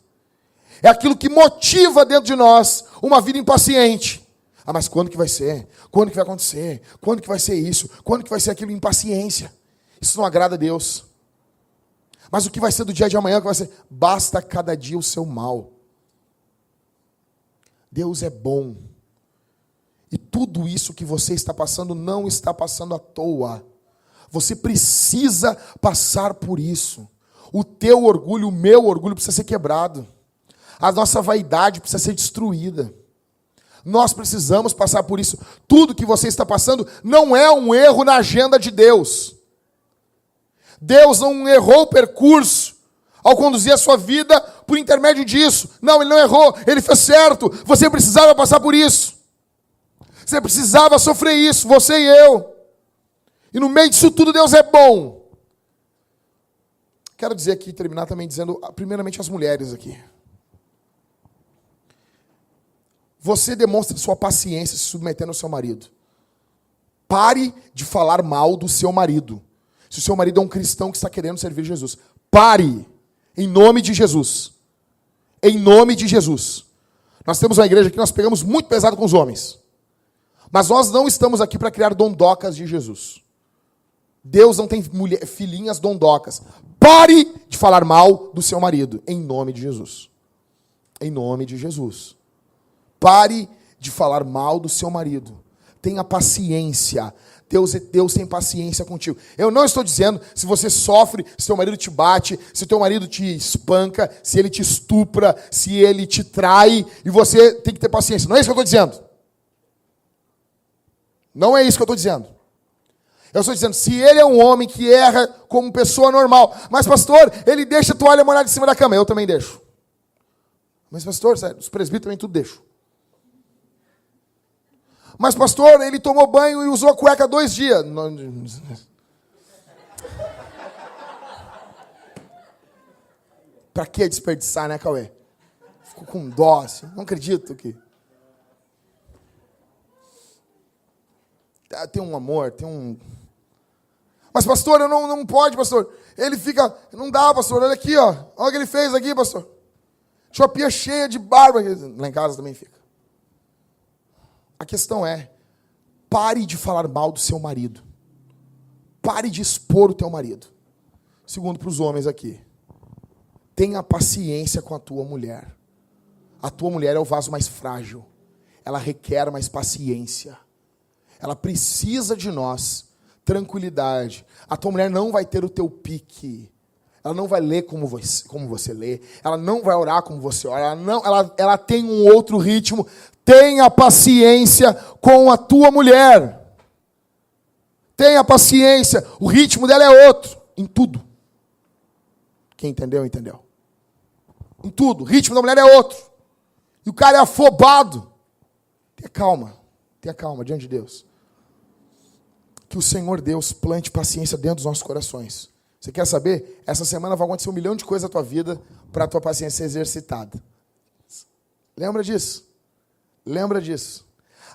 É aquilo que motiva dentro de nós uma vida impaciente. Ah, mas quando que vai ser? Quando que vai acontecer? Quando que vai ser isso? Quando que vai ser aquilo? Impaciência. Isso não agrada a Deus. Mas o que vai ser do dia de amanhã? O que vai ser? Basta cada dia o seu mal. Deus é bom. E tudo isso que você está passando não está passando à toa. Você precisa passar por isso. O teu orgulho, o meu orgulho precisa ser quebrado. A nossa vaidade precisa ser destruída. Nós precisamos passar por isso. Tudo que você está passando não é um erro na agenda de Deus. Deus não errou o percurso ao conduzir a sua vida por intermédio disso. Não, Ele não errou, Ele fez certo. Você precisava passar por isso. Você precisava sofrer isso, você e eu. E no meio disso tudo, Deus é bom. Quero dizer aqui, terminar também dizendo, primeiramente as mulheres aqui. Você demonstra sua paciência se submetendo ao seu marido. Pare de falar mal do seu marido. Se o seu marido é um cristão que está querendo servir Jesus. Pare, em nome de Jesus. Em nome de Jesus. Nós temos uma igreja que nós pegamos muito pesado com os homens. Mas nós não estamos aqui para criar dondocas de Jesus. Deus não tem filhinhas dondocas. Pare de falar mal do seu marido, em nome de Jesus. Em nome de Jesus. Pare de falar mal do seu marido. Tenha paciência. Deus tem paciência contigo. Eu não estou dizendo se você sofre, se teu marido te bate, se teu marido te espanca, se ele te estupra, se ele te trai, e você tem que ter paciência. Não é isso que eu estou dizendo. Não é isso que eu estou dizendo. Eu estou dizendo, se ele é um homem que erra como pessoa normal, mas pastor, ele deixa a toalha molhada em cima da cama, eu também deixo. Mas pastor, sério, os presbíteros também tudo deixam. Mas pastor, ele tomou banho e usou a cueca 2 dias. Pra que desperdiçar, né, Cauê? Ficou com dó, assim. Não acredito que... Tem um amor, tem um... Mas pastor, eu não pode, pastor. Ele fica... Não dá, pastor. Olha aqui, ó. Olha o que ele fez aqui, pastor. Deixou a pia cheia de barba. Lá em casa também fica. A questão é, pare de falar mal do seu marido. Pare de expor o teu marido. Segundo para os homens aqui. Tenha paciência com a tua mulher. A tua mulher é o vaso mais frágil. Ela requer mais paciência. Ela precisa de nós. Tranquilidade. A tua mulher não vai ter o teu pique. Ela não vai ler como você lê. Ela não vai orar como você ora. Ela tem um outro ritmo. Tenha paciência com a tua mulher. Tenha paciência. O ritmo dela é outro. Em tudo. Quem entendeu, entendeu. Em tudo. O ritmo da mulher é outro. E o cara é afobado. Tenha calma. Tenha calma diante de Deus. Que o Senhor Deus plante paciência dentro dos nossos corações. Você quer saber? Essa semana vai acontecer 1 milhão de coisas na tua vida para a tua paciência ser exercitada. Lembra disso? Lembra disso.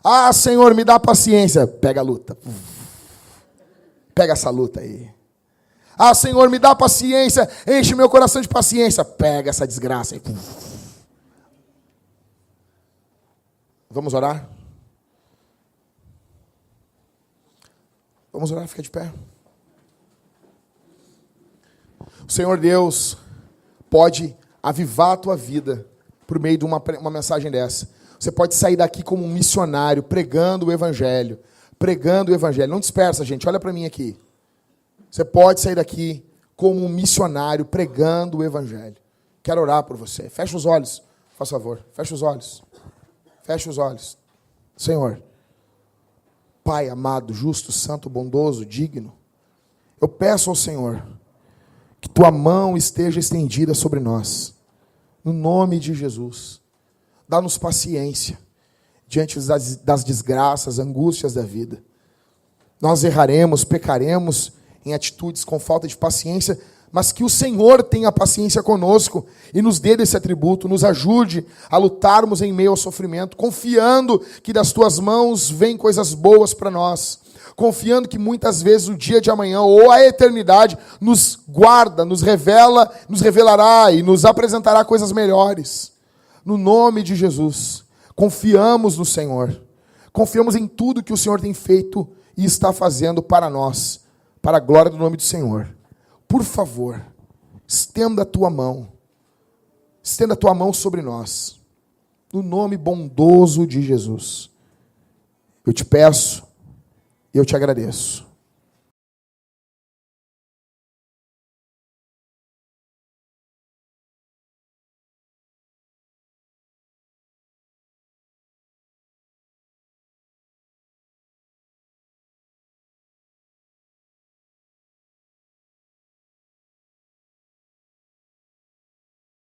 Ah, Senhor, me dá paciência. Pega a luta. Pega essa luta aí. Ah, Senhor, me dá paciência. Enche meu coração de paciência. Pega essa desgraça aí. Vamos orar? Vamos orar, fica de pé. O Senhor Deus pode avivar a tua vida por meio de uma mensagem dessa. Você pode sair daqui como um missionário, pregando o Evangelho. Pregando o Evangelho. Não dispersa, gente. Olha para mim aqui. Você pode sair daqui como um missionário, pregando o Evangelho. Quero orar por você. Fecha os olhos, faz favor. Fecha os olhos. Fecha os olhos. Senhor, Pai amado, justo, santo, bondoso, digno, eu peço ao Senhor que tua mão esteja estendida sobre nós. No nome de Jesus. Dá-nos paciência diante das desgraças, angústias da vida. Nós erraremos, pecaremos em atitudes com falta de paciência, mas que o Senhor tenha paciência conosco e nos dê desse atributo, nos ajude a lutarmos em meio ao sofrimento, confiando que das tuas mãos vêm coisas boas para nós, confiando que muitas vezes o dia de amanhã ou a eternidade nos guarda, nos revela, nos revelará e nos apresentará coisas melhores. No nome de Jesus, confiamos no Senhor, confiamos em tudo que o Senhor tem feito e está fazendo para nós, para a glória do nome do Senhor. Por favor, estenda a tua mão sobre nós, no nome bondoso de Jesus. Eu te peço e eu te agradeço.